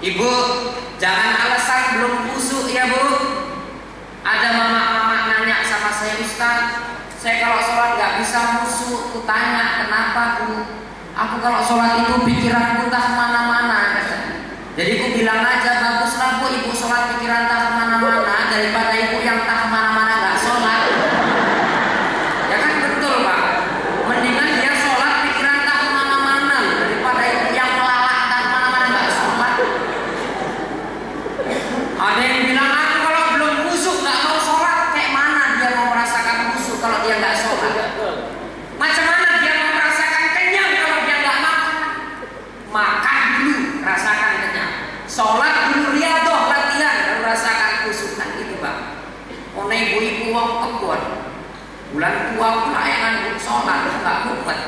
Ibu, jangan alasan belum kusuk ya Bu. Ada mama-mama nanya sama saya, Ustaz, saya kalau sholat nggak bisa kusuk. Aku tanya, kenapa Bu? Aku kalau sholat itu pikiranku tak kemana-mana. Jadi aku bilang aja, baguslah Bu ibu sholat pikiran tak kemana-mana daripada ibu yang tak kemana-mana nggak sholat. Ya kan betul Pak. Mendingan dia sholat pikiran tak kemana-mana daripada ibu yang melalak tak kemana-mana nggak sholat. Ada yang bilang aku kalau belum kusuk nggak mau sholat. Kayak mana dia mau merasakan kusuk kalau dia nggak sholat? Macam mana dia mau merasakan kenyang kalau dia nggak makan? Makan dulu, rasakan kenyang. Sholat dulu, riadoh, latihan, baru rasakan kusuk. Kan itu Pak. Ono ibu-ibu wong kebon, bulan tua pula yang sholat nggak kuat.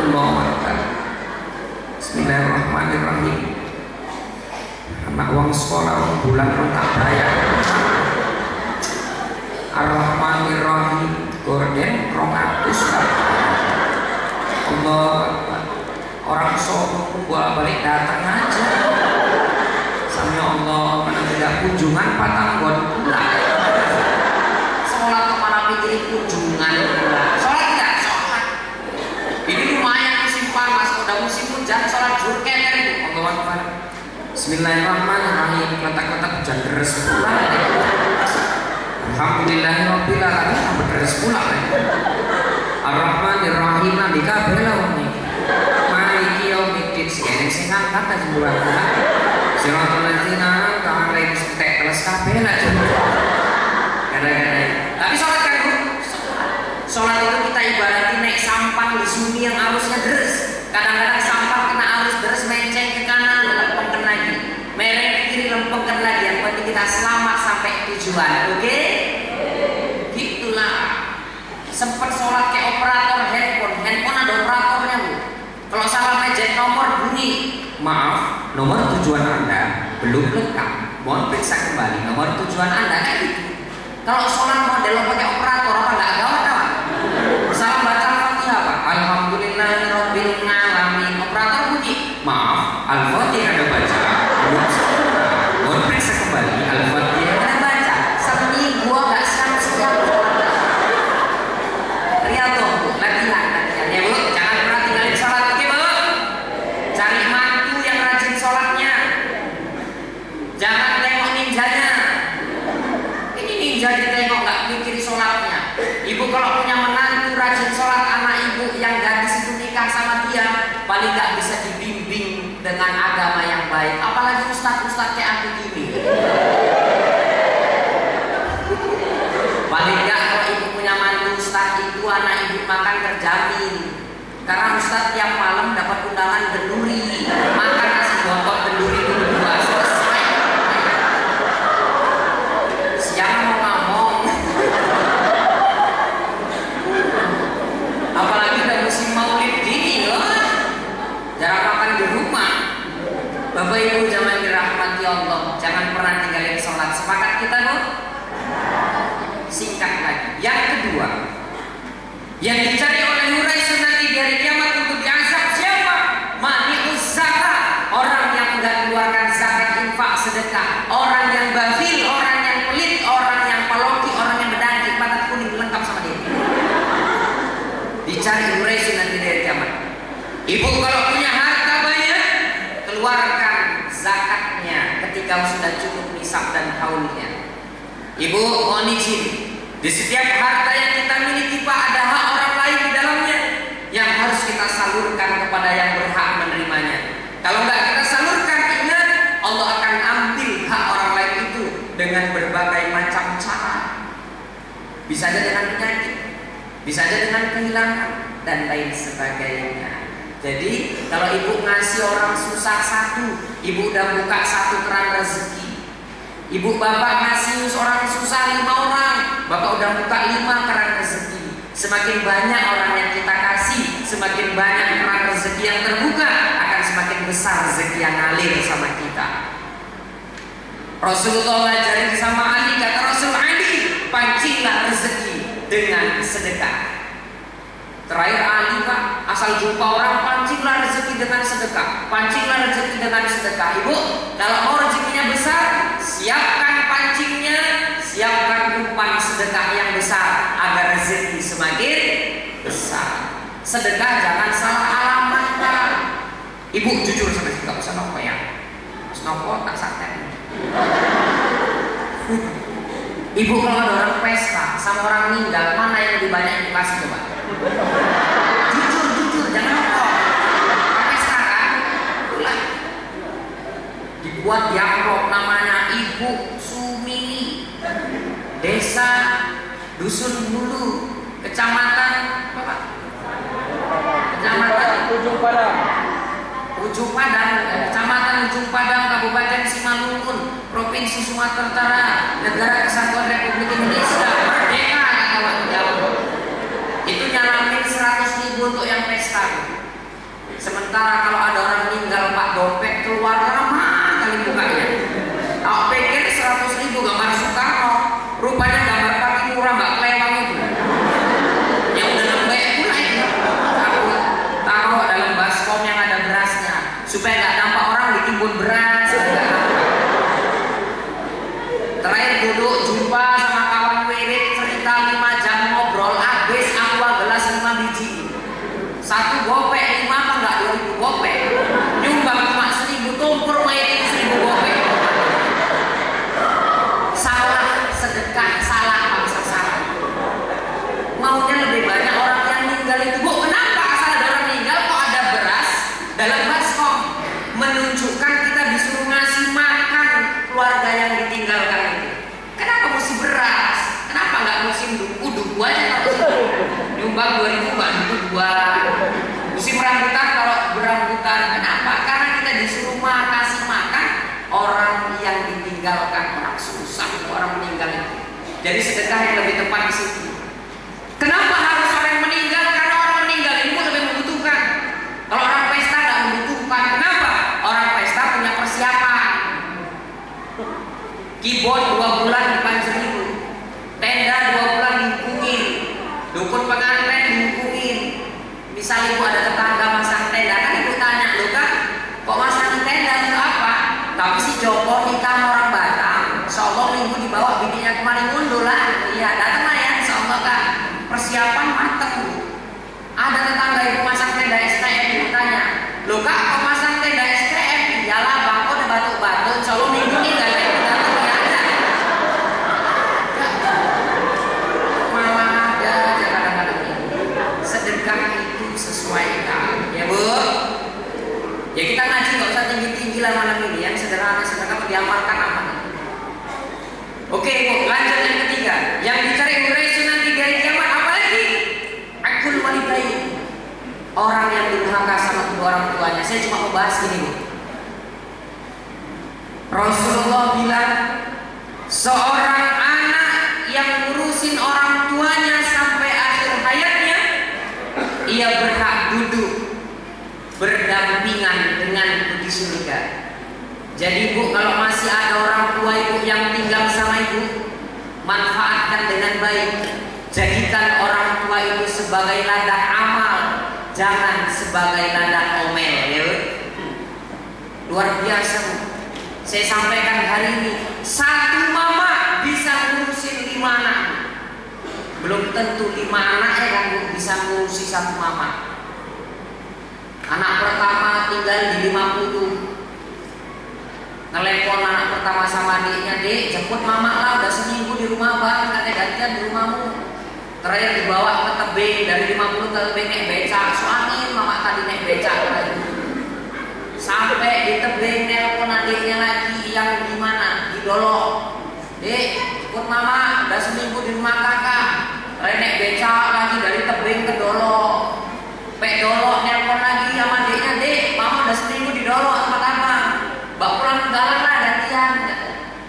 Allahu Akbar. Bismillahirrahmanirrahim. Anak uang sekolah bulan pun tak bayar. Ar-Rahmanir-Rahim. Gorden 200 kan. Allah Akbar. Orang sono gua balik datang aja. Sampai Allah mana tidak kunjungan patang gon pula. Sholat kemana pikir kunjungan pula. Sholat tidak sholat. Ini lumayan musim panas. Udah musim hujan sholat jurket kan Bu. Allah Akbar. Bismillahirrahmanirrahim. Letak-letak hujan deras pula. Alhamdulillahirabbil alamin. Sampai deras pula. Ar-Rahmanir-Rahim. Nabi kabeh lah wong iki. Maliki yaumiddin. Sing ngangkat ta sembuhan. Siratal ladzina ka'alaihim setek kelas kabeh lah. Kadang-kadang. Tapi sholat kan Bu? Sholat itu kita ibarati naik sampan di sungai yang arusnya deras. Kadang-kadang sampan kena arus deras menceng ke kanan, lempengkan lagi. Mereng ke kiri, lempengkan lagi. Yang penting kita selamat sampai tujuan. Oke? Gitulah. Sempat sholat kayak operator handphone ada operatornya Bu. Kalau salah mencet nomor bunyi, maaf, nomor tujuan Anda belum lengkap. Mohon periksa kembali nomor tujuan Anda kan gitu. Kalau sholat model pakai operator apa nggak gawat kawan? Salah baca Al-Fatihah Pak. Alhamdulillahirabbil alamin. Operator bunyi, maaf, Al-Fatihah Anda baca belum sempurna. Mohon periksa kembali Al-Fatihah Anda baca. Seni gua nggak siap-siap. Riadoh Bu, latihan ya Bu. Jangan pernah tinggalin sholat, oke Bu? Cari mantu yang rajin sholatnya. Jangan tengok ninjanya. Ini ninja ditengok nggak mikir sholatnya. Ibu kalau punya menantu rajin sholat, anak ibu yang gadis itu nikah sama dia, paling nggak bisa dibimbing dengan agama yang baik. Apalagi ustadz kayak aku gini. Paling nggak kalau ibu punya mantu ustadz itu, anak ibu makan terjamin. Karena ustadz tiap malam dapat undangan benduri, makan nasi botok benduri itu berdua selesai. Siang mau ngomong. Apalagi udah musim maulid gini loh. Jarang makan di rumah. Bapak Ibu jangan dirahmati Allah, jangan pernah tinggalin sholat. Sepakat kita Bu? Singkat lagi. Yang kedua, yang dicari oleh Huraisy nanti di hari kiamat untuk diazab siapa? Mani'us zakat, orang yang enggak keluarkan zakat, infak, sedekah, orang yang bakhil, orang yang pelit, orang yang paloki, orang yang bedaki, pantat kuning lengkap sama dia. Dicari Huraisy nanti di hari kiamat. Ibu kalau punya harta banyak, keluarkan zakatnya ketika sudah cukup nisab dan haulnya. Ibu mohon izin, di setiap harta yang kita miliki Pak ada hak orang lain di dalamnya yang harus kita salurkan kepada yang berhak menerimanya. Kalau nggak kita salurkan, ingat Allah akan ambil hak orang lain itu dengan berbagai macam cara. Bisa aja dengan penyakit, bisa aja dengan kehilangan dan lain sebagainya. Jadi kalau ibu ngasih orang susah satu, ibu udah buka satu keran rezeki. Ibu bapak ngasih orang susah 5 orang, bapak udah buka 5 keran rezeki. Semakin banyak orang yang kita kasih, semakin banyak keran rezeki yang terbuka, akan semakin besar rezeki yang ngalir sama kita. Rasulullah ngajarin sama Ali, kata Rasul, Ali pancinglah rezeki dengan sedekah. Terakhir Ali Pak, asal jumpa orang pancinglah rezeki dengan sedekah, pancinglah rezeki dengan sedekah. Ibu, kalau mau rezekinya besar, siapkan pancingnya, siapkan umpan sedekah yang besar agar rezeki semakin besar. Sedekah jangan salah alamat Pak. Ibu jujur sama saya, nggak usah nopo ya, nopo tak santai. Ibu kalau ada orang pesta sama orang meninggal, mana yang lebih banyak yang dikasih coba? Jujur, jangan ngomong. Pesta kan? Itulah. Dibuat di amplop namanya Ibu Sumini, Desa Dusun Bulu, Kecamatan apa Pak? Kecamatan Ujung Padang. Ujung Padang, Kecamatan Ujung Padang, Kabupaten Simalungun, Provinsi Sumatera Utara, Negara Kesatuan Republik Indonesia, merdeka kawan-kawan. Itu nyalamin 100.000 untuk yang pesta. Sementara kalau ada orang meninggal Pak, dompet keluar lama kali bukanya. Aku pikir 100.000 gambar Soekarno, rupanya gambar kaki murah Mbak Klewang itu. Yang udah lembek pula itu. Aku taruh dalam baskom yang ada berasnya, supaya nggak nampak orang ditimbun beras. Terakhir duduk jumpa sama kawan wirid, cerita 5 jam ngobrol, habis aqua gelas 5 biji. Satu gopek 5 apa enggak 2.000 gopek. Nyumbang cuma 1.000 tumpur main 1.000 gopek. Salah sedekah, salah bangsa salah. Maunya lebih banyak orang yang meninggal itu. Bu, kenapa asal ada orang meninggal kok ada beras dalam baskom? Menunjukkan kita disuruh ngasih makan keluarga yang ditinggalkan itu. Kenapa mesti beras? Kenapa nggak musim duku aja kalau nyumbang 2.000 mbak duku 2. Musim rambutan kalau berambutan. Kenapa? Karena kita disuruh kasih makan orang yang ditinggalkan, orang susah, orang meninggal itu. Jadi sedekah yang lebih tepat di situ. Kenapa harus orang yang meninggal? Karena orang meninggal itu lebih membutuhkan. Kalau orang pesta nggak membutuhkan. Kenapa? Orang pesta punya persiapan. Keyboard 2 bulan dipanjangin, tenda 2 bulan dihubungin, dukun pengantin dihubungin. Misal ibu ada tetangga masang tenda, kan ibu tanya, lo kan kok masang tenda itu apa? Tapi si Joko nikah orang Batam, insyaallah minggu dibawa bininya kemarin mundur lah. Iya datang lah ya, insyaallah kan persiapan matang. Ada tetangga ibu masang tenda STM, ibu tanya, lo kak kok masang tenda STM? Iyalah bang, kok udah batuk-batuk, insyaallah minggu ini gak ada. Sedekah itu sesuai ya Bu. Ya kita ngaji nggak usah tinggi-tinggi lah malam ini, yang sederhana sedekah diamalkan apa? Oke Bu, lanjut yang ketiga. Yang dicari urai sunan 3 hari kiamat apa lagi? Akul walidain. Orang yang durhaka sama kedua orang tuanya. Saya cuma mau bahas gini Bu. Rasulullah bilang seorang anak yang ngurusin orang tuanya sampai akhir hayatnya, ia berhak duduk berdampingan dengan di surga. Jadi Bu, kalau masih ada orang tua Ibu yang tinggal sama Ibu, manfaatkan dengan baik. Jadikan orang tua itu sebagai ladang amal, jangan sebagai ladang omel ya. Luar biasa Bu. Saya sampaikan hari ini, satu mama bisa ngurusin 5 anak. Belum tentu 5 anak ya kan bisa ngurusi satu mama. Anak pertama tinggal di 50. Ngelepon anak pertama sama adiknya, dek jemput mama lah, udah seminggu di rumah bang, kakek gantian di rumahmu. Terakhir dibawa ke tebing, dari 50 ke tebing naik becak, suami mama tadi naik becak lagi. Sampai di tebing nelpon adiknya lagi yang di mana? Di Dolok. Dek, jemput mama, udah seminggu di rumah kakak. Naik becak lagi dari tebing ke Dolok. Pek Dolok nelpon lagi sama adiknya, dek, mama udah seminggu di Dolok tempat abang. Mbak pulang ke Galang lah gantian.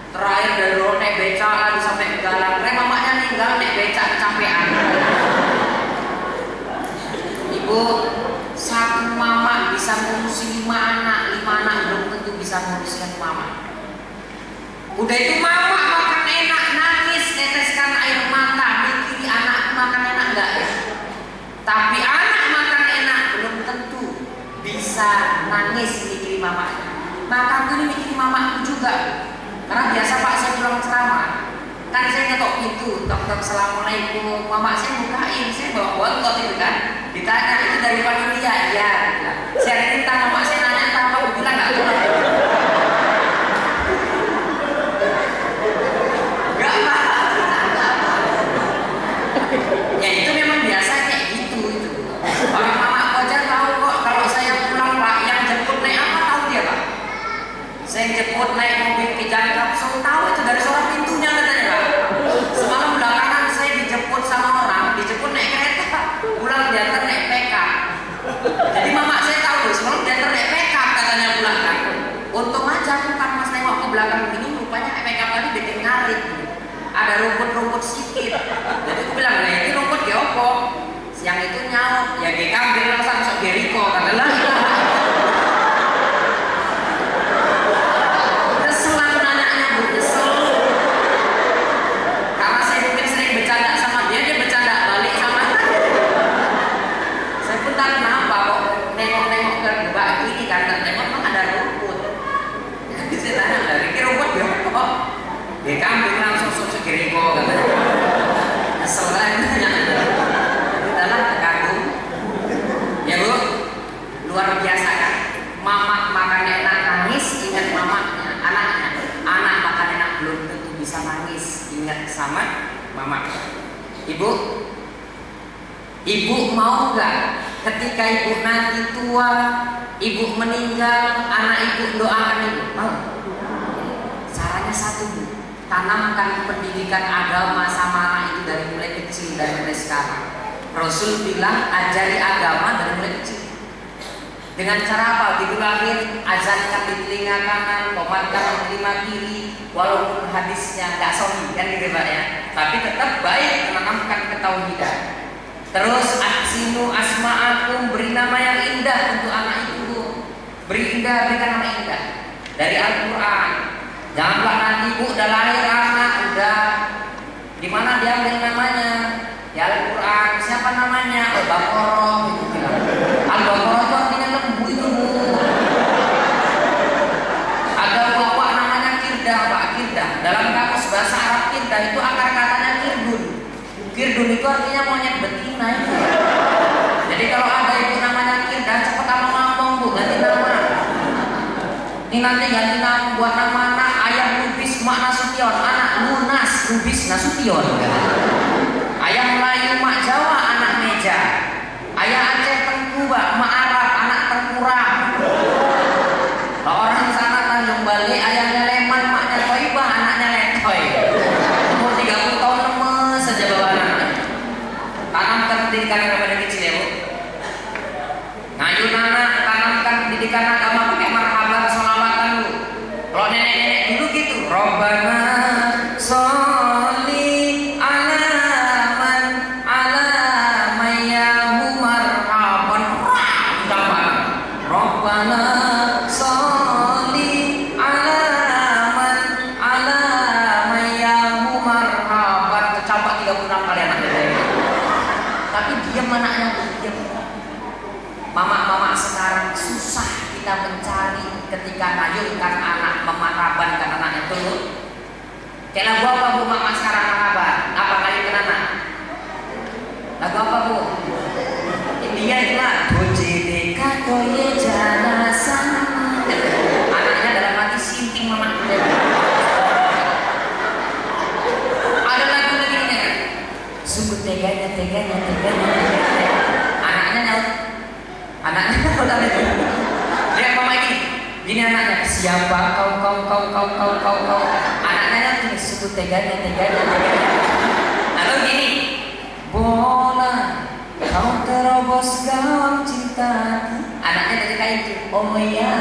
Terakhir dari Dolok naik becak lagi sampai ke Galang. Mamanya ninggal naik becak kecapean. Ibu, satu mama bisa ngurusi 5 anak, 5 anak belum tentu bisa ngurusi satu mama. Udah itu mama makan enak, nangis, teteskan air mata, mikiri anak makan enak enggak ya? Tapi bisa nangis mikirin mamanya. Maka aku ini mikirin mamaku juga. Karena biasa Pak saya pulang ceramah, kan saya ngetok pintu, tok assalamualaikum, mama saya bukain, saya bawa bontot itu kan, ditanya itu dari panitia, iya. Saya cerita mama saya nanya apa, aku bilang nggak tahu. Nggak apa. Ya itu memang biasa kayak gitu itu. Orang mama aku aja tahu kok kalau saya pulang Pak, yang jemput naik apa tahu dia Pak? Saya jemput naik mobil Kijang Kapsul, tahu itu dari suara pintunya katanya Pak. Semalam belakangan saya dijemput sama orang, dijemput naik kereta, pulang diantar naik PK. Jadi mama saya tahu loh, semalam diantar naik PK katanya pulang kan. Untung aja aku kan mas nengok ke belakang begini, rupanya PK tadi bikin ngarit. Ada rumput-rumput sedikit. Jadi aku bilang, nah ini rumput geopo. Siang itu nyaut, ya dia ambil langsung masuk Jericho, katalah. Kesel aku nanyanya Bu, kesel. Karena saya mungkin sering bercanda sama dia, dia bercanda balik sama aku. Saya pun tak kenapa kok nengok-nengok ke mbak ini kan, nengok memang ada rumput. Jadi saya tanya, ini rumput geopo. Dia ambil langsung masuk Jericho, katanya. Kesel kan nanya. Dalam kagum ya Bu, luar biasa kan. Mama makan enak nangis ingat mamanya, anaknya. Anak makan enak belum tentu bisa nangis ingat sama mama. Ibu mau gak ketika ibu nanti tua, ibu meninggal, anak ibu doakan ibu? Mau? Caranya satu Bu, tanamkan pendidikan agama sama anak itu dari mulai kecil, dari mulai sekarang. Rasul bilang ajari agama dari mulai kecil. Dengan cara apa? Begitu lahir, azankan di telinga kanan, komatkan di telinga kiri, walaupun hadisnya nggak sahih kan gitu Pak ya. Tapi tetap baik menanamkan ketauhidan. Terus aksinu asma'akum, beri nama yang indah untuk anak itu. Berikan nama indah dari Al-Quran. Janganlah nanti Bu udah lahir anak, udah di mana dia ambil namanya? Ya Al-Quran, siapa namanya? Al-Baqarah gitu bilang. Al-Baqarah itu artinya lembu itu Bu. Ada bapak namanya Kirdah Pak, Kirdah. Dalam kamus bahasa Arab Kirdah itu akar katanya Kirdun. Kirdun itu artinya monyet betina itu. Jadi kalau ada ibu namanya Kirdah, cepat sama ngomong Bu, ganti nama. Ini nanti ganti nama buat nama anak, ayah Lubis Mak Nasution, anak Lunas Lubis Nasution. Ayah Melayu Mak Jawa, anak Meja. Ayah Aceh Tengkuba, Mak Arab, anak Tengkurang. Orang sana Tanjung Bali, ayahnya Leman, maknya Toibah, anaknya Letoy. Umur 30 tahun lemes saja bawa anak. Tanamkan pendidikan agama dari kecil ya Bu. Ngayun anak, tanamkan pendidikan agama pakai marhaban, sholawatan Bu. Kalau nenek-nenek dulu gitu, Robbana sholli ala Robbana sholli ala mayyahu marhaban. Tercapai 36 kali anaknya. Tapi diam anaknya, diam. Mama-mama sekarang susah kita mencari ketika ngayunkan anak, memarhabankan anak itu. Kayak lagu apa Bu mama sekarang marhaban? Apa ngayunkan anak? Lagu apa Bu? Dia itulah Bojede kakoye janasan. Anaknya dalam hati sinting mama. Ada lagu lagi ini kan? Sungguh teganya. Anaknya nyaut. Dia mama ini. Gini anaknya, siapa kau. Anaknya nyaut. Sungguh teganya. Lalu gini, bola kau terobos gawang cinta. Anaknya dari kain, oh iya.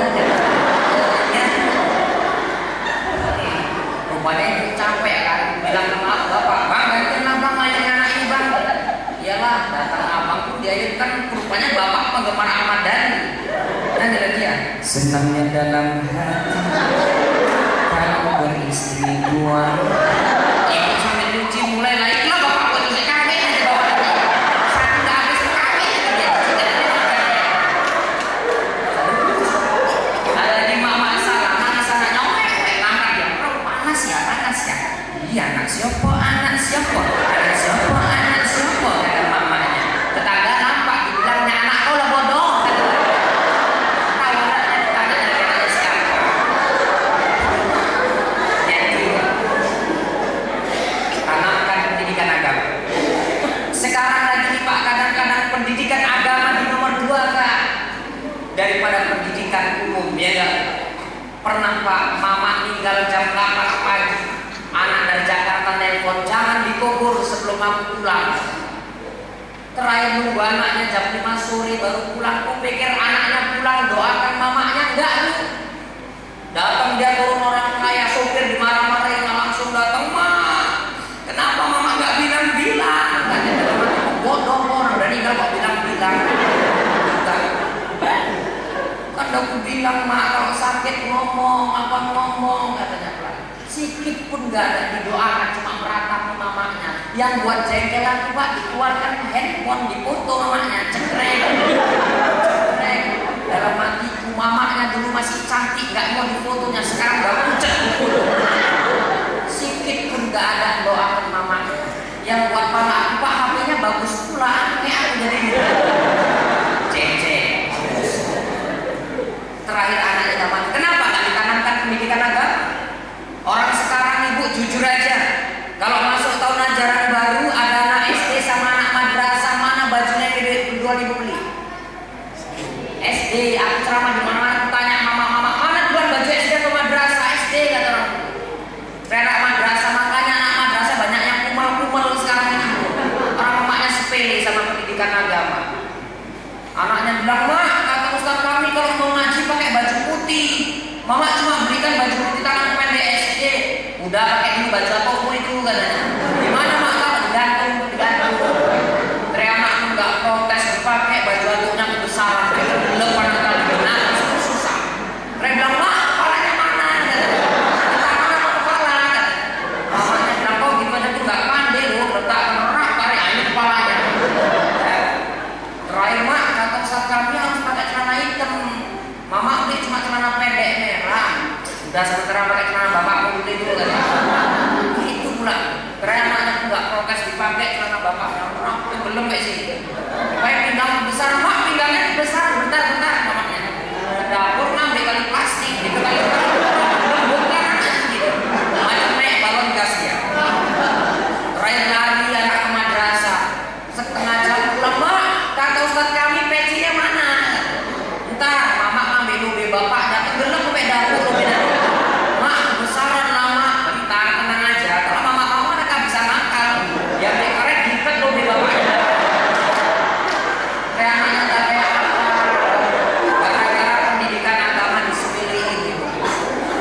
Rupanya itu capek kan, bilang sama bapak, bang gantiin abang ngayun anak ini bang. Iyalah, datang abang tuh diayunkan, rupanya bapak penggemar Ahmad Dhani. Dan dia senangnya dalam hati kalau beristri dua. Ibu sambil cuci mulai lagi lah bapak buat cuci kami aja bapak. Sekarang lagi nih Pak, kadang-kadang pendidikan agama di nomor 2 Kak, daripada pendidikan umum, ya enggak? Pernah Pak, mama tinggal jam 8 pagi, anak dari Jakarta nelpon, jangan dikubur sebelum aku pulang. Terakhir nunggu anaknya jam 5 sore baru pulang. Aku pikir anaknya pulang doakan mamanya, enggak lu. Datang dia turun orang kaya, sopir dimarah-marahin, langsung datang, "Ma, kenapa mama enggak bilang-bilang?" Katanya, "Bodoh orang udah meninggal kok bilang-bilang." Kan aku bilang, "Ma, kalau sakit ngomong, apa ngomong," katanya. Sikit pun gak ada didoakan, cuma meratapi mamanya. Yang buat jengkel aku Pak, dikeluarkan handphone, dipoto mamanya, cekrek. Dalam hatiku, mamanya dulu masih cantik, gak mau difotonya, sekarang udah pucet. Sikit pun gak ada doakan mamanya. Yang buat pala aku, Pak, HP-nya bagus pula, aneh aku jadi ceng-ceng. Terakhir anaknya zaman, kenapa gak ditanamkan pendidikan agama? Orang sekarang Ibu jujur aja, kalau masuk tahun ajaran baru ada anak SD sama anak madrasah, mana bajunya yang dua ribu beli? SD, aku ceramah di mana-mana, aku tanya mama-mama, mana duluan baju SD atau madrasah? SD kata orang. Saya madrasah, makanya anak madrasah banyak yang kumal-kumal sekarang ini. Orang mamanya sepele sama pendidikan agama. Anaknya bilang, "Ma, kata ustaz kami kalau mau ngaji pakai baju putih. Mama cuma belikan baju putih tangan pendek SD. Udah pakai dulu baju apa itu," katanya. "Gimana Mak? Kalau digantung." Teriak anak enggak protes, pakai baju atuknya kebesaran. Belum pernah kali benar, susah. Teriak bilang, "Mak, kepalanya mana?" Tangan apa kepala? Mamanya bilang, "Kok gimana tuh nggak pandai loh, letakkan rak tarik air kepalanya." Terakhir, "Mak, kata ustaz kami harus pakai celana hitam. Mama beli cuma celana pendek merah. Udah sementara pakai celana bapak beli dulu kan." Itu pula. Terakhir anaknya nggak protes dipakai celana bapak yang merah. Belum kayak sini. Kayak pinggang besar, "Mak, pinggangnya besar, bentar mamanya." Dapur ngambil kali plastik, itu kali bukan gitu. Macam naik balon gas ya. Terakhir lari anak ke madrasah. Setengah jam pulang, "Mak, kata ustaz kami pecinya mana?" "Entar, mama ambil mobil bapak datang belum sampai dapur mobil." "Mak, besaran lama." "Bentar, tenang aja. Kalau mama mereka bisa nakal. Ya beli karet dipet mobil bapaknya." Kayak anaknya tak kayak apa. Gara-gara pendidikan agama disepelein gitu.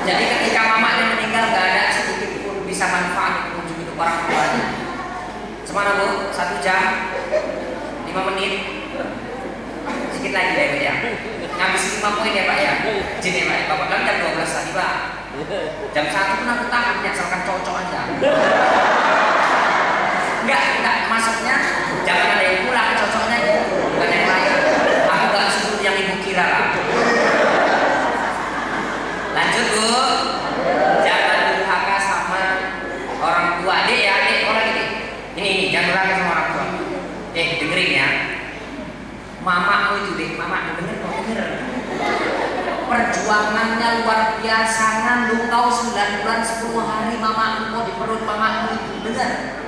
Jadi ketika mamanya meninggal gak ada sedikit pun bisa manfaat untuk hidup orang tuanya. Semana Bu? 1 jam 5 menit. Sedikit lagi ya Pak ya. Ngabis 5 poin ya Pak ya. Izin ya Pak. Bapak kan jam 12 tadi Pak. Jam 1 pun aku tahan, asalkan cocok aja. Enggak, maksudnya jangan ada yang pulang, cocoknya gitu, bukan yang lain. Aku gak sebut yang Ibu kira lah. Lanjut Bu. Jangan durhaka sama orang tua. Dek ya, dek, oh lagi dek. Ini, jangan durhaka sama orang tua. Dengerin ya. Mamamu itu dek, mama denger. Perjuangannya luar biasa, ngandung kau 9 bulan 10 hari mama kau di perut mama itu, bener.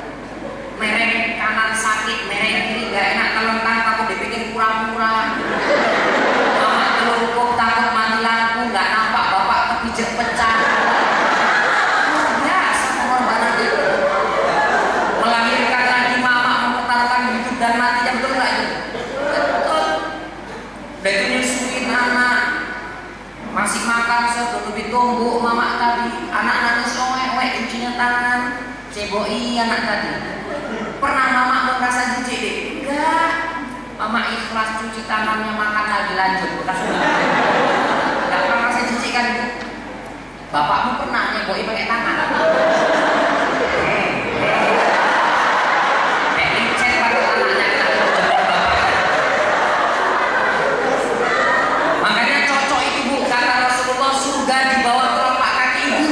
Mereng kanan sakit, mereng kiri gak enak, telentang takut dibikin pura-pura. Mama telungkup takut mati lampu, gak nampak bapak kepijak pecah. Luar biasa pengorbanan itu. Melahirkan lagi mama, mempertaruhkan hidup dan matinya, betul gak itu? Betul. Dan itu nyusuin anak, masih makan sebelum ditumbuk mama tadi. Anak-anak soek-wek cucinya tangan, ceboi anak tadi. Pernah mama merasa jijik deh? Enggak. Mama ikhlas cuci tangannya, makan lagi lanjut. Enggak pernah merasa jijik kan Bu? Bapakmu pernah nyeboi pakai tangan? Licet pada tangannya kan? Makanya cocok itu Bu, kata Rasulullah, surga di bawah telapak kaki ibu.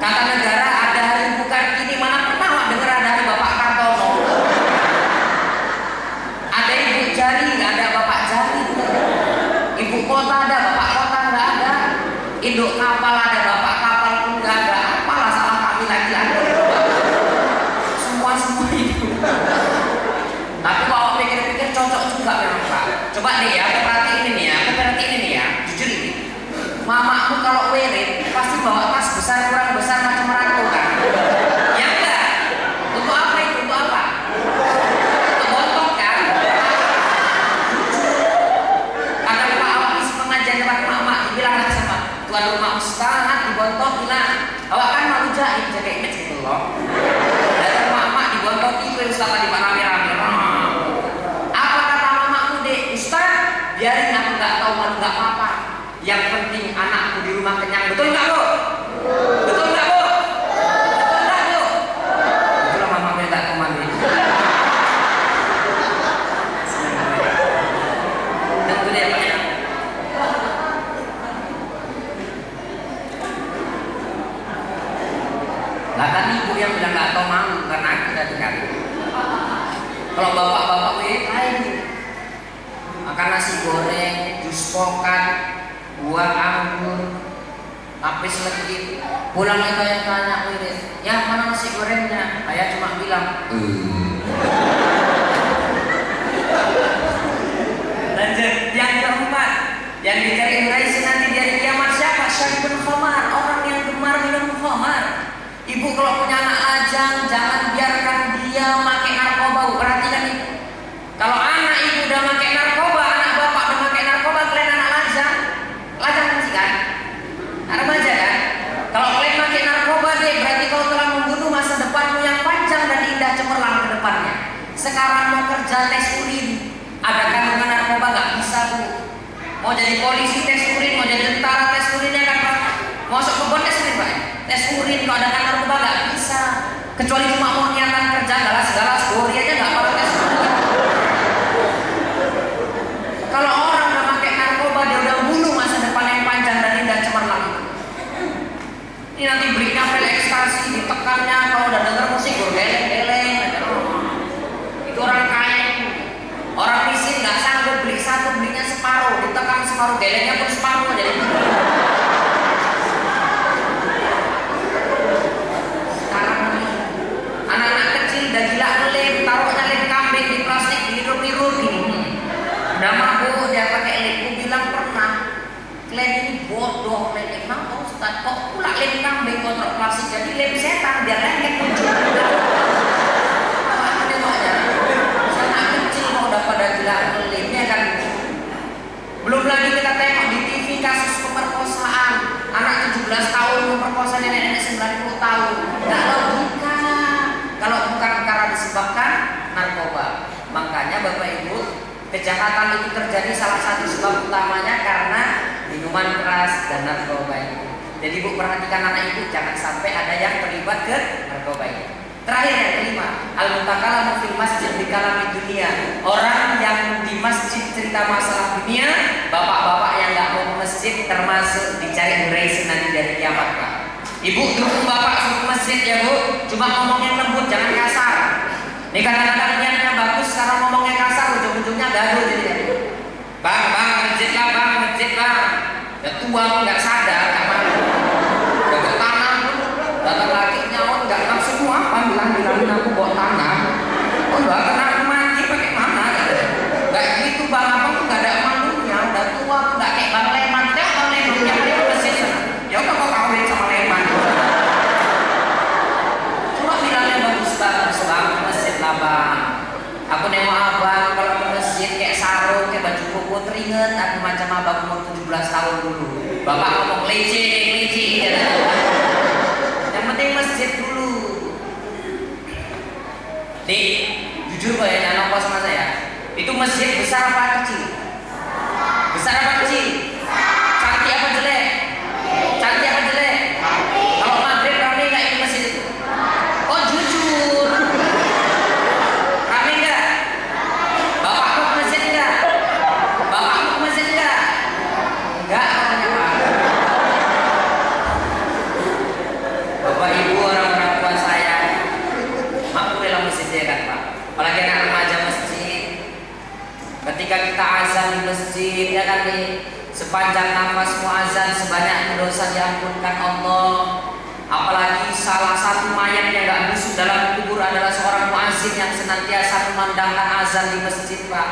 Kata negara ada hari bukan ini, mana pernah dengar ada hari Bapak Kartono? Ada ibu jari, nggak ada bapak jari. Ibu kota ada, bapak kota nggak ada. Induk kapal ada, bapak kapal pun nggak ada. Apalah salah kami lagi ada. Semua itu. kalau wirid pasti bawa tas besar kurang besar macam merantau kan? Ya enggak? Untuk apa itu? Untuk apa? Untuk bontot kan? Ada pak awak isi pengajian depan mak dibilang sama tuan rumah ustaz di bontot bilang, awak kan mau jahit jaga image gitu loh. Datang mak dibontot itu ustaz tadi pak rame-rame. Apa kata mamaku dek? Ustaz, biarin aku nggak tahu malu nggak apa-apa. Yang penting anakku di rumah kenyang, betul nggak bu? Betul nggak bu? Betul nggak bu? Itulah mama minta komando. Tentu dia pak ya. Lah kan ibu yang bilang nggak tahu malu karena aku tadi kali. Kalau bapak-bapak lain makan nasi goreng, jus pokat, buah anggur, lapis legit. Pulangnya kayak tanya wirid, ya mana nasi gorengnya? Ayah cuma bilang, Lanjut, yang keempat, yang dicari Raisi nanti dari kiamat siapa? Syaribun khamar, orang yang gemar minum khamar. Ibu kalau punya anak lajang, jangan biarkan dia pakai narkoba. Perhatikan ibu. Kalau anak ibu udah pakai narkoba, anak bapak udah pakai narkoba, kalian anak lajang sih kan? Anak baca kan? Kalau kalian pakai narkoba deh, berarti kau telah membunuh masa depanmu yang panjang dan indah cemerlang ke depannya. Sekarang mau kerja tes urin, ada kandungan narkoba nggak bisa bu. Mau jadi polisi tes urin, mau jadi tentara tes urinnya kan pak? Mau masuk kebun tes urin pak? Tes urin kalau ada narkoba nggak bisa. Kecuali cuma mau niatan kerja, segala story aja nggak perlu tes urin. Kalau orang udah pakai narkoba, dia udah bunuh masa depan yang panjang dan indah cemerlang. Ini nanti berikan pil ekstasi, ditekannya, kalau udah denger musik, geleng-geleng. Itu orang kaya. Orang miskin nggak sanggup beli satu, belinya separuh, ditekan separuh, gelengnya pun separuh jadi. Sekarang nih, anak-anak kecil udah gila lem, taruhnya lem kambing di plastik, dihirup-hirup gini. Udah mabuk dia pakai lem. Aku bilang pernah, lem ini bodoh, lem kenapa Ustaz? Kok pula lem kambing kontrak plastik jadi lem setan biar lengket muncul. Apa namanya? Anak kecil mau udah pada gila lemnya kan. Belum lagi kita tengok di TV kasus pemerkosaan anak 17 tahun memperkosa nenek-nenek 90 tahun. Nggak logika kalau bukan karena disebabkan narkoba. Makanya Bapak Ibu, kejahatan itu terjadi salah satu sebab utamanya karena minuman keras dan narkoba itu. Jadi Bu perhatikan anak ibu jangan sampai ada yang terlibat ke narkoba itu. Terakhir yang kelima, al-mutakalamu fil masjid di kalami dunia. Orang yang di masjid cerita masalah dunia, bapak-bapak yang nggak mau ke masjid termasuk dicari Raisi nanti dari kiamat Pak. Ibu dukung bapak suruh ke masjid ya Bu, cuma ngomong yang lembut jangan kasar. Ini kadang-kadang niatnya bagus, sekarang ngomongnya kasar, ujung-ujungnya gaduh jadi. Bang, masjid lah bang, masjid bang. Ya tua nggak sadar, nggak mau. Udah bawa tanah, datang lagi nyawa nggak tahu semua apa, bilangin aku bawa tanah. Oh enggak, kena aku mati pakai mana? Nggak gitu bang, abang tuh nggak ada malunya, udah tua, nggak kayak bang Leman. Ya bang Leman yang ada di masjid sana. Ya udah kau kawin sama Leman. Cuma bilangnya bagus bang, masjid lah bang. Aku nengok abang kalau ke masjid kayak sarung, kayak baju koko teringet aku macam abang umur 17 tahun dulu. Bapak ngomong lece ya. Yang penting masjid dulu. Nih, jujur Pak ya, jangan lupa sama saya. Itu masjid besar apa kecil? Besar apa kecil? Cantik apa jelek? Cantik apa jelek? Kalau maghrib rame nggak ini masjid itu? Oh jujur. Rame nggak? Bapakku ke masjid nggak? Bapakku ke masjid nggak? Enggak katanya Pak. Bapak Ibu orang-orang tua saya makmurilah masjid ya kan Pak. Apalagi anak remaja masjid. Ketika kita azan di masjid ya kan nih, sepanjang nafas muazan sebanyak dosa diampunkan Allah. Apalagi salah satu mayat yang gak busuk dalam kubur adalah seorang muazin yang senantiasa memandangkan azan di masjid Pak.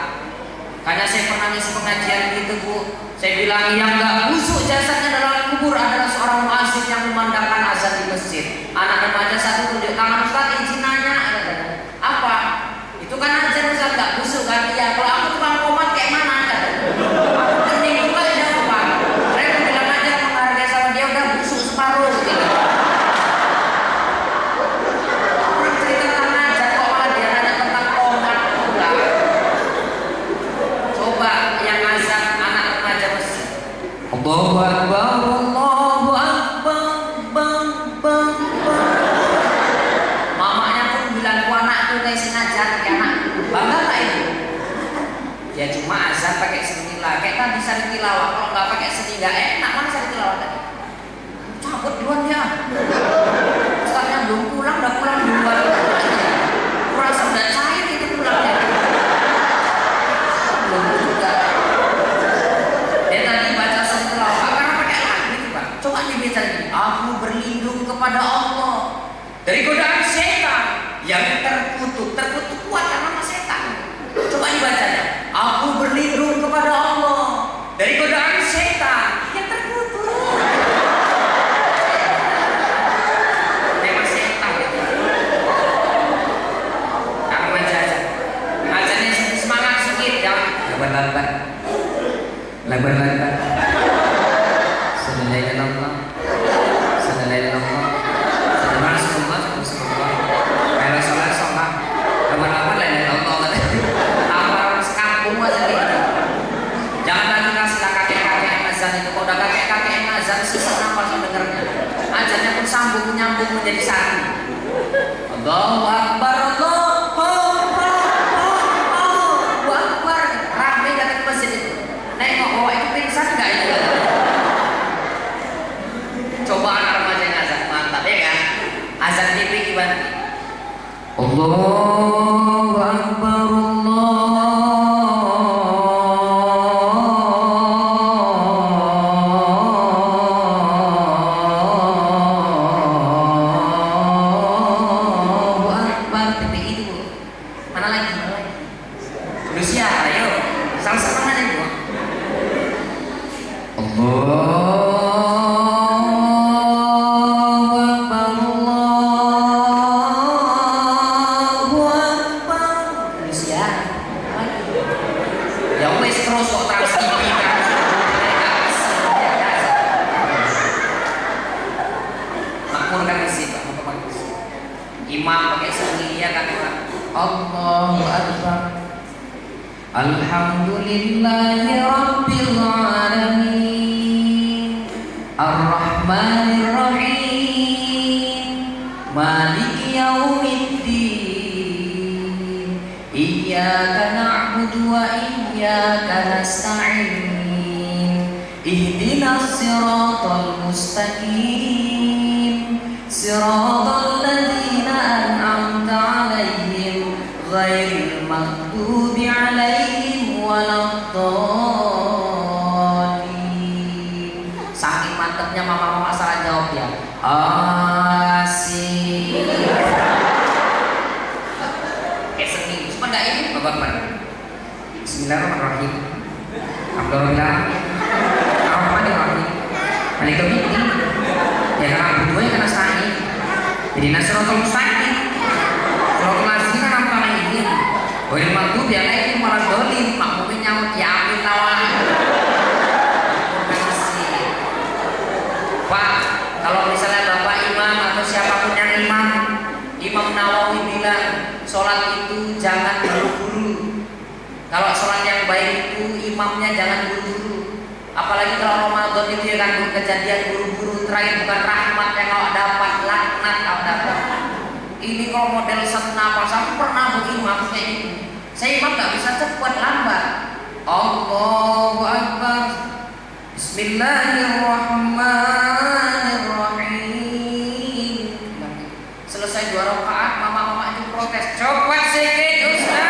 Karena saya pernah ngisi pengajian gitu Bu, saya bilang yang nggak busuk jasadnya dalam kubur adalah seorang muazzin yang memandangkan azan di masjid. Anak remaja satu tunjuk tangan, Ustaz izin nanya, apa? Itu kan azan Ustaz nggak busuk kan? Iya, kalau aku tukang komat kayak mana? Ini juga ya Pak. Saya bilang aja menghargai sama dia udah busuk separuh gitu. Orang cerita tentang azan kok malah dia nanya tentang komat pula. Coba yang azan anak remaja masjid. Allahu Akbar, Allahu Akbar, bang, bang, bang. Mamanya pun bilang ku anakku kayak sengaja kayak anak. Bangga tak itu? Ya cuma azan pakai senilah. Kayak tadi sari tilawah. Kalau nggak pakai seni nggak enak. Mana sari tilawah tadi? Cabut duluan ya. Ustaznya belum pulang, udah pulang duluan. Kurang sudah cair itu pulangnya. Belum juga. Dia tadi baca seni tilawah. Karena pakai lagu itu Pak. Coba dibaca lagi. Aku berlindung kepada Allah dari godaan setan yang terkutuk kuat karena setan. Coba dibacanya. Aku berlindung kepada Allah dari godaan setan yang terkutuk. Tema setan. Aku baca aja. Azannya semangat sedikit jangan labar-labar. Labar-labar. Sallallahu alaihi wasallam. Sallallahu alaihi wasallam. Jangan lagi ngasih kakek-kakek azan itu. Kalau udah kakek-kakek azan susah nafas dengarnya. Azannya pun sambung nyambung menjadi satu. Allahu Akbar, Allahu Akbar, Allahu Akbar. Ramai datang ke masjid itu. Nengok, oh itu pingsan nggak itu? Coba anak remajanya azan, mantap ya kan? Azan TV gimana? Allahu Akbar, Alhamdulillahi Rabbil Alamin Ar-Rahmanir Rahim Maliki Yaumiddin Iyyaka na'budu wa iyyaka nasta'in Ihdinas siratal mustaqim Siratal ladzina an'amta 'alaihim ghairil maghdubi 'alaihim waladdallin. Saking mantepnya mama-mama salah jawab ya. Asik. Kayak seni. Cuma enggak ini Bapak. Bismillahirrahmanirrahim. Alhamdulillah. Ar-Rahmanirrahim. Malik yaumiddin. Ya karena berdua ya karena sa'i. Jadi nasratul mustaqim. Kalau masih kan apa ini? Wal maghdubi alaihim waladdallin. Makmumin nyaut ya amin lawan. Pak, kalau misalnya Bapak imam atau siapapun yang imam, Imam Nawawi bilang sholat itu jangan buru-buru. Kalau sholat yang baik itu imamnya jangan buru-buru. Apalagi kalau Ramadan itu ya kan kejadian buru-buru terakhir bukan rahmat yang kau dapat, laknat kau dapat. Ini kalau model senapa, saya pernah berimam kayak gitu. Saya imam nggak bisa cepat, lambat. Allahu Akbar. Bismillahirrahmanirrahim. Selesai 2 rakaat, mama-mama itu protes. Coba sedikit Ustaz.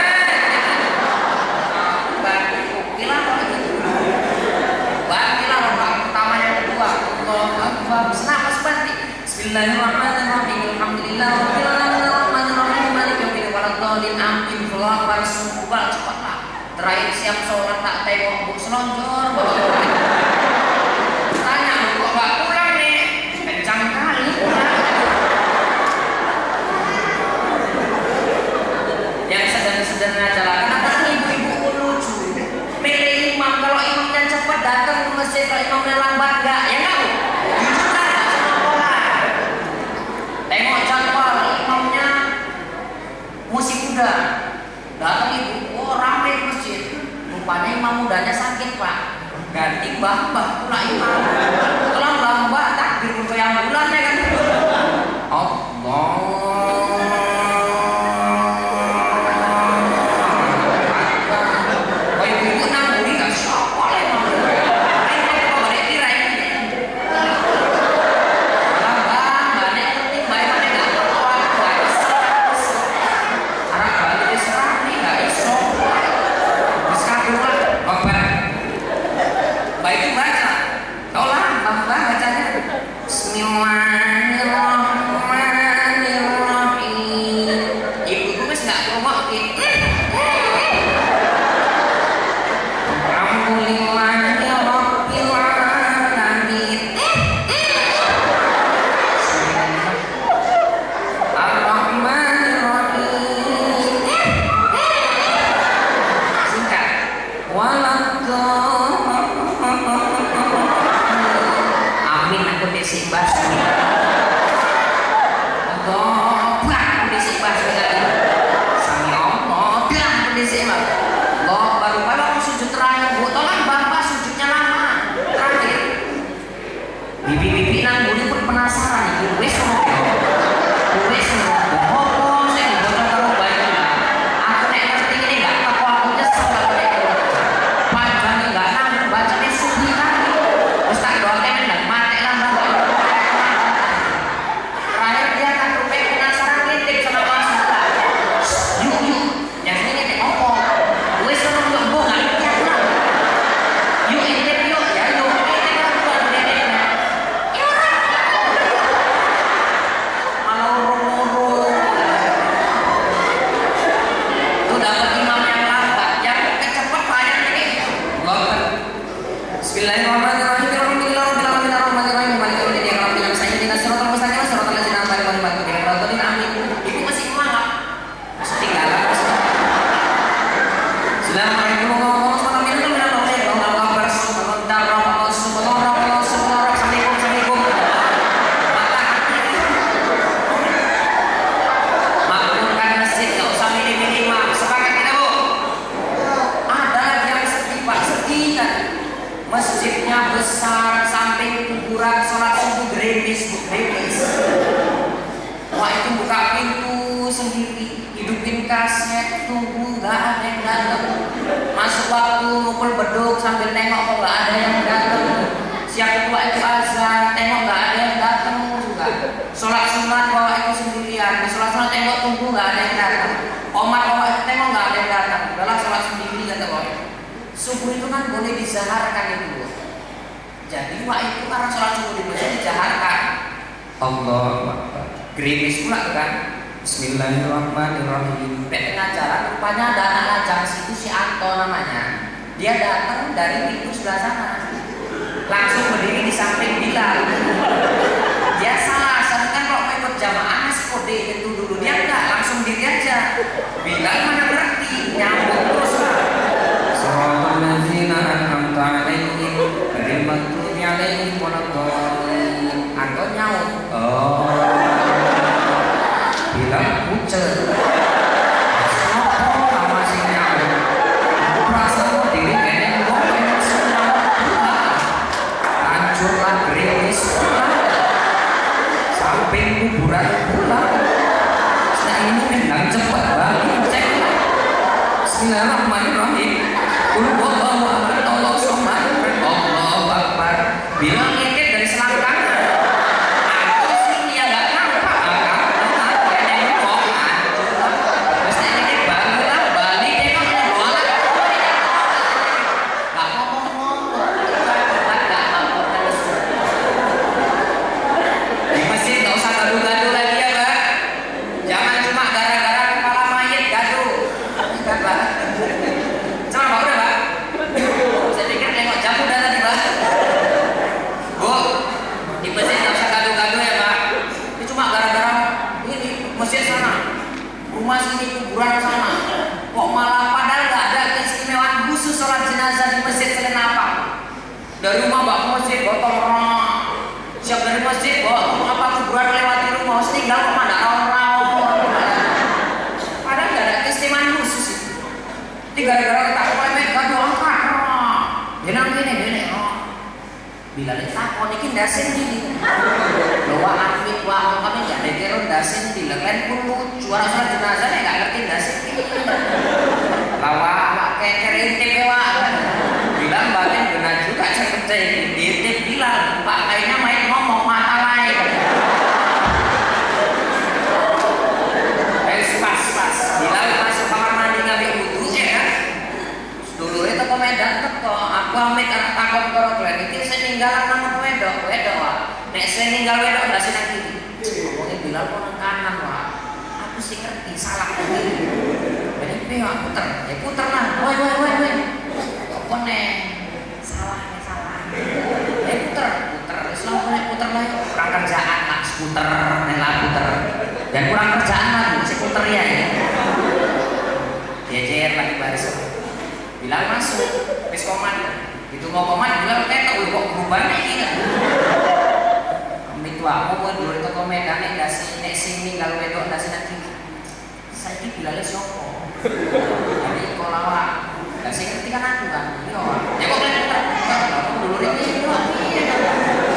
Bagi ukilah kalau gitu. Bagilah rakaat pertama yang kedua. Allahu Akbar. Senapa seperti Bismillahirrahmanirrahim. Alhamdulillah. Amin. Allahu Akbar. Cepatlah. Rakyat siap sholat tak tengok bu selonjor. Tanya lu kok gak pulang nih? Kencang kali pulang. Yang sederhana aja lah. Kenapa ibu-ibu lucu? Pilih imam, kalau imamnya cepat datang ke masjid, kalau imamnya lambat enggak, ya enggak bu? Jujur kan gak sama pola. Tengok jadwal imamnya musik muda. Datang ibu, oh ramai di masjid. Rupanya imam mudanya sakit pak. Ganti mbah-mbah pula imam. Kalau mbah-mbah takbir untuk yang bulan ya kan. Allah. Oh ibu nang buri gak siapa lah imam. Ini kok balik tirai ini. Mbah nek penting mbah imam gak kuat, gak iso. Arab balik Islam nih gak iso. Wis kabeh lah. Obat. Baik itu baca. Tolong mbah bacanya. Bismillahirrahmanirrahim. Ibu wis gak krungu iki. Alhamdulillahirabbil alamin. Ar-Rahmanirrahim. Singkat. Amin aku disik bas. Allah, aku disik bas lagi. Sami Allah, bilang aku disik bas. Allah baru kalau sujud terakhir, bu tolong bapak sujudnya lama. Terakhir. Bibi-bibi nang buri pun penasaran. Wes wes oh, saya bodoh kamu baik. Aku nek ngerti ini enggak apa aku nyesel kalau nek panjang enggak nang bacanya subuh kali. Wis tak doakan ndak mati lah mbak. Terakhir dia kan rupanya penasaran nitip sama Mas. Yuk. Yang ini nitip opo? Wis ono yuk mbok enggak ngerti aku lah. Yuk intip yuk ya yuk. Intip lah bukan nitip. Ya ora. Malah urung-urung. Tuh dapat imam yang lambat, yang kecepet banyak ini. Allah. Bismillahirrahmanirrahim. Alhamdulillahirabbil alamin arrahmanirrahim maliki yaumiddin iyyaka na'budu wa iyyaka nasta'in ihdinas siratal mustaqim siratal ladzina an'amta 'alaihim ghairil maghdubi 'alaihim amin. Ibu masih semangat. Masih tinggalan. Bismillahirrahmanirrahim. Assalamualaikum. Makmurkan masjid, gak usah milih-milih imam. Sepakat tidak bu? Ada lagi yang sedih pak, sedih kan? Masjidnya besar, samping kuburan, sholat subuh gerimis. Wah itu buka pintu sendiri, hidupin kaset, tunggu gak ada yang datang. Masuk waktu mukul beduk sambil nengok kok gak ada yang datang. Siap tua itu azan, tengok gak ada yang datang juga. Sholat sunat bawa itu sendirian, di sholat sunat tengok tunggu gak ada yang datang. Omat bawa itu tengok gak ada yang datang. Udahlah sholat sendiri kata bawa. Subuh itu kan boleh dizaharkan itu. Jadi wah itu orang sholat subuh di masjid dizaharkan. Allah gerimis pula kan. Bismillahirrahmanirrahim. Pengacara rupanya ada anak lajang situ si Anto namanya. Dia datang dari pintu sebelah sana. Langsung berdiri di samping Bilal. Dia salah, saya kan kalau mau ikut jamaah ngasih kode itu dulu. Dia enggak, langsung diri aja. Bilal mana berarti nyambung terus. Siratal ladzina an'amta 'alaihim ghairil maghdubi 'alaihim waladdallin. Anto nyaut. Oh. Bilal pucet. Sopo nama sing nyaut? Merasa diri kene wong pengen seneng. Hancurlah gerimis samping kuburan pula. Nah ini memang cepat banget cek. Bismillahirrahmanirrahim. Qul huwallahu ahad Allahu samad. Allahu akbar. Bilang ngintip dari selangkang. Aku sini ya enggak nampak. Ya nengok hancur. Terus ini baru lah balik tengok dua lah. Enggak ngomong-ngomong. Enggak ngomong terus. Di masjid enggak usah gaduh-gaduh lagi ya, Pak. Jangan cuma gara-gara kepala mayit gaduh. Kan, Pak. Coba Dari rumah bawa ke masjid, botol orang. Siap dari masjid, bawa apa kuburan lewati rumah, tinggal kok ada raung-raung. Padahal gak ada keistimewaan khusus itu. Ini gara-gara tak kolemen, gak doang kakak. Dia nang gini, bila letak kok ini dasin gini. Bawa arfik, wah kami gak ada kira dasin di lain pun lucu. Orang sholat jenazah gak ngerti dasin gini. Lawa, kayak kerintip ya. Bilang batin benar juga saya percaya ditip bilang Pak kayaknya main ngomong mata lain. Pas bilang masuk kamar mandi ngambil wudhu ya kan. Dulu itu komedan teko aku amit anak takut koroklen itu saya ninggalan nama wedok nek saya ninggal wedok nggak sih nanti ngomongnya bilang orang kanan wah aku sih ngerti salah jadi pihak puter lah woi kok nih salah puter Islam puter lah kurang kerjaan lah skuter dan kurang kerjaan lah si puter ya jejer lagi baris bilang masuk wis koman itu mau koman bilang kok berubah ini kan amit aku mau dulu itu komedan nek sing ninggal wedok ndak nanti saiki bilale sapa jadi kolawak lah sing ngerti kan aku kan iya ya kok puter dulu iki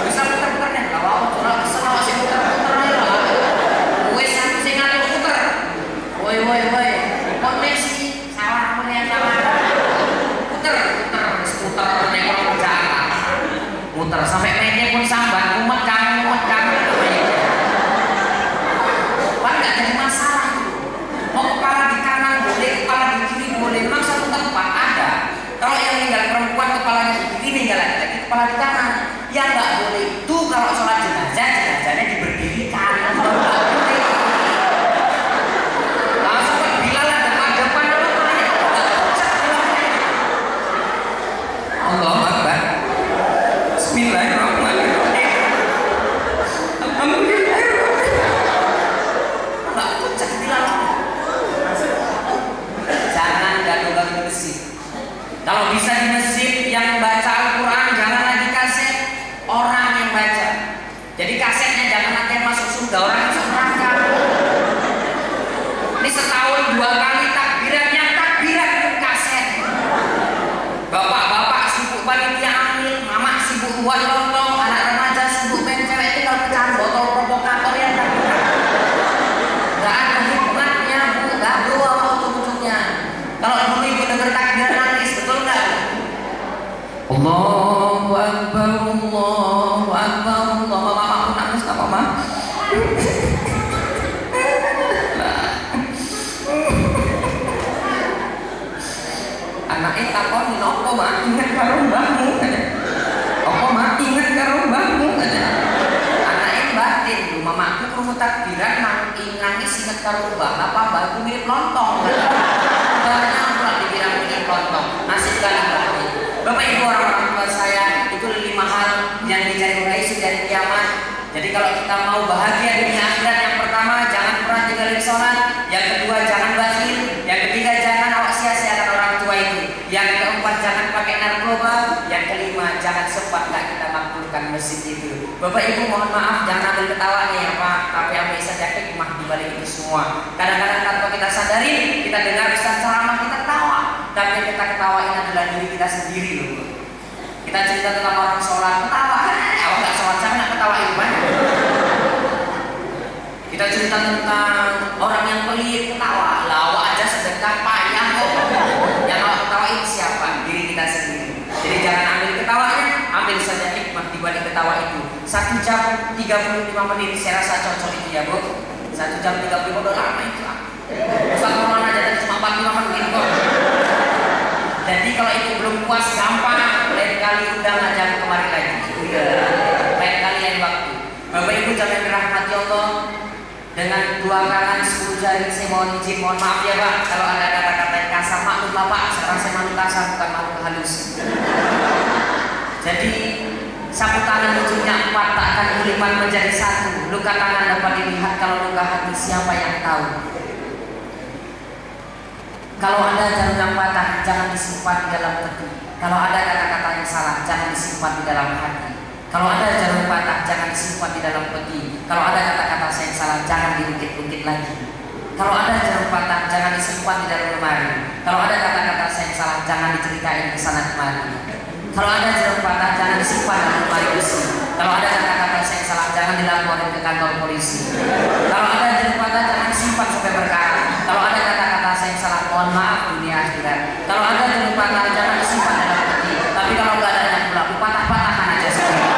bisa puter nek lawak ora seneng sing puter ae lah wis aku sing ngale puter woi kok nek sih salah apa yang salah puter nek ora kerjaan puter sampai mainnya pun sambat umat kamu kan nggak jadi masalah mau kepala di kanan boleh kepala di kiri boleh memang satu tempat ada kalau yang meninggal perempuan kepalanya di kiri ninggal lagi kepala di kanan yang nggak boleh itu kalau sholat jenazahnya diberdirikan langsung bila lah depan Allah Akbar Bismillahirrahmanirrahim Alhamdulillahirrahmanirrahim nggak pecah bilang jangan gaduh-gaduh di masjid kalau bisa di masjid yang baca Al-Quran jangan lagi kaset orang yang baca jadi kasetnya jangan nanti masuk surga orang masuk neraka ini setahun 2 kali takbiran yang takbiran kaset bapak-bapak sibuk panitia amil mama sibuk buat lontong anak remaja sibuk main cewek tinggal pecahan botol provokator yang nggak ada hikmahnya bu gaduh apa ujung-ujungnya kalau dulu ibu denger takbiran nangis betul nggak Allahu Akbar mama aku nangis apa mama anaknya takon nopo mak ingat karo mbahmu apa mak ingat karo mbahmu anaknya batin mamaku krungu takbiran nangis ingat karo mbah apa mbahku mirip lontong banyak pula dibilang mirip lontong nasib kalian mbahnya Bapak Ibu orang-orang tua saya itu 5 hal yang dicari mulai dari kiamat jadi kalau kita mau bahagia di dunia akhirat yang pertama jangan pernah tinggalin sholat yang kedua jangan bakhil yang ketiga jangan awak sia-siakan orang tua itu yang keempat jangan pakai narkoba yang kelima jangan sempat kita makmurkan masjid itu Bapak Ibu mohon maaf jangan ambil ketawanya ya Pak tapi ambil saja hikmah di balik itu semua kadang-kadang tanpa kita sadari kita dengar ustaz ceramah kita tawa tapi kita ketawain adalah diri kita sendiri loh kita cerita tentang orang sholat ketawa awak gak sholat sama gak ketawain banyak kita cerita tentang orang yang pelit ketawa awak aja sedekah payah kok yang awak ketawain siapa diri kita sendiri jadi jangan ambil ketawanya ambil saja hikmah di balik ketawa itu 1 jam 35 menit saya rasa cocok itu ya Bu 1 jam 35 udah lama itu Ustaz Roman aja cuma 45 menit kok jadi kalau itu belum puas gampang lain kali udah ngajak kemari lagi lain kali lain waktu Bapak Ibu jangan dirahmati Allah dengan 2 tangan 10 jari saya mohon izin mohon maaf ya Pak kalau ada kata-kata yang kasar maklum lah Pak sekarang saya makhluk kasar bukan makhluk halus jadi sapu tangan ujungnya 4 tak akan berlipat menjadi 1 luka tangan dapat dilihat kalau luka hati siapa yang tahu kalau ada jarum yang patah jangan disimpan di dalam peti kalau ada kata-kata yang salah jangan disimpan disimpan di dalam hati. Kalau ada jarum patah, jangan disimpan di dalam peti. Kalau ada kata-kata saya salah, jangan diungkit-ungkit lagi. Kalau ada jarum patah, jangan disimpan di dalam lemari. Kalau ada kata-kata saya salah, jangan diceritain ke sana kemari. Kalau ada jarum patah, jangan disimpan dalam lemari besi. Kalau ada kata-kata saya salah, jangan dilaporin ke kantor polisi. Kalau ada jarum patah, jangan disimpan sampai berkah. Kalau ada kata-kata saya salah, mohon maaf dunia akhirat. Kalau ada jarum patah, jangan disimpan dalam peti. Tapi kalau nggak ada yang pula, patah-patahkan aja semua.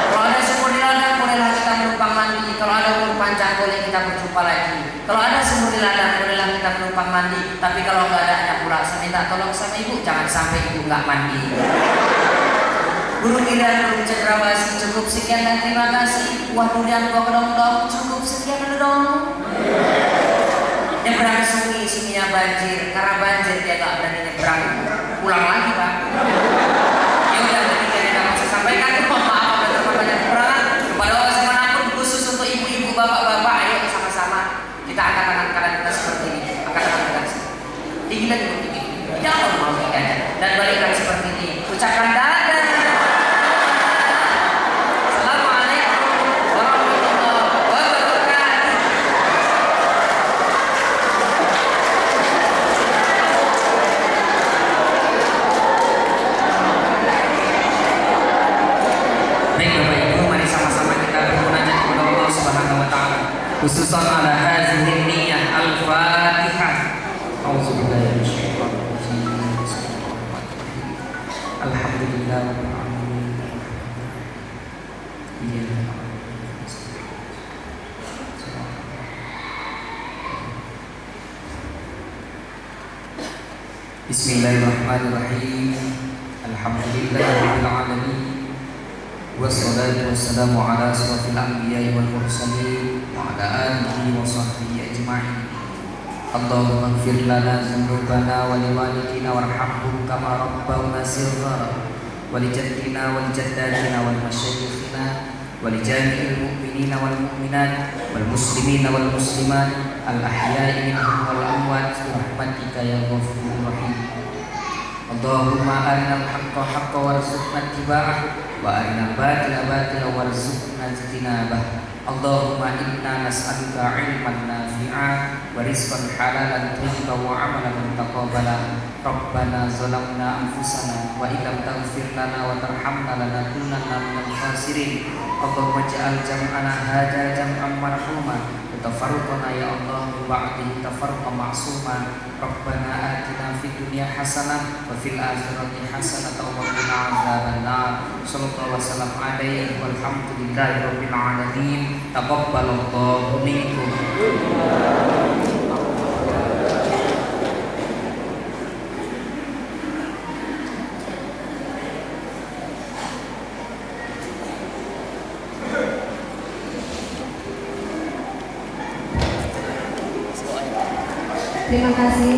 Kalau ada sumur di ladang, bolehlah kita menumpang mandi. Kalau ada umur panjang, boleh kita berjumpa lagi. Kalau ada sumur di ladang, bolehlah kita menumpang mandi. Tapi kalau nggak ada yang pula, saya minta tolong sama ibu, jangan sampai ibu nggak mandi. Guru Kiran, Guru Cendrawasih, cukup sekian dan terima kasih. Wah durian gua kedong-dong, cukup sekian dulu dong. Nyebrang sungai, sungainya banjir. Karena banjir dia gak berani nyebrang. Pulang lagi pak. Ya udah, berarti saya masih sampaikan. Mohon maaf dan banyak kekurangan. Kepada Allah semanapun, khusus untuk ibu-ibu, bapak-bapak, ayo sama-sama kita angkat tangan kanan kita seperti ini. Angkat tangan kita tinggi lagi, tinggi. Jangan mau aja. Dan balikkan seperti ini. Ucapkan dadah. Khususan ala hadhihi niyyah al-Fatihah. Auzubillahi minasyaitonir rajim. Alhamdulillah rabbil alamin. Bismillahirrahmanirrahim. Alhamdulillahi rabbil alamin. Wassalatu wassalamu ala asyrafil anbiya'i wal mursalin wa ala alihi wa sahbihi ajma'in. Allahumma ighfir lana dzunubana wa liwalidina warhamhum kama rabbawna shighara wa li jaddina wa li jaddatina wal masyayikhina wa li jami'il mu'minina wal mu'minat wal muslimina wal muslimat al ahya'i minhum wal amwat bi rahmatika ya ghafurur rahim. Allahumma arinal haqqa haqqan warzuqna ittiba'ah wa arinal batila batilan warzuqna ijtinabah. Allahumma inna nas'aluka ilman nafi'a wa rizqan halalan thayyiban wa amalan mutaqabbala. Rabbana zalamna anfusana wa illam taghfir lana wa tarhamna lanakunanna minal khasirin. Allahumma ij'al jam'ana hadza jam'an marhuma tafarruqana ya Allah min ba'dihi tafarruqan ma'suma. Rabbana atina fid dunya hasanah wa fil akhirati hasanah wa qina adzabannar. Sallallahu wasallam alaihi walhamdulillahi rabbil alamin. Taqabbalallahu minkum. Terima kasih.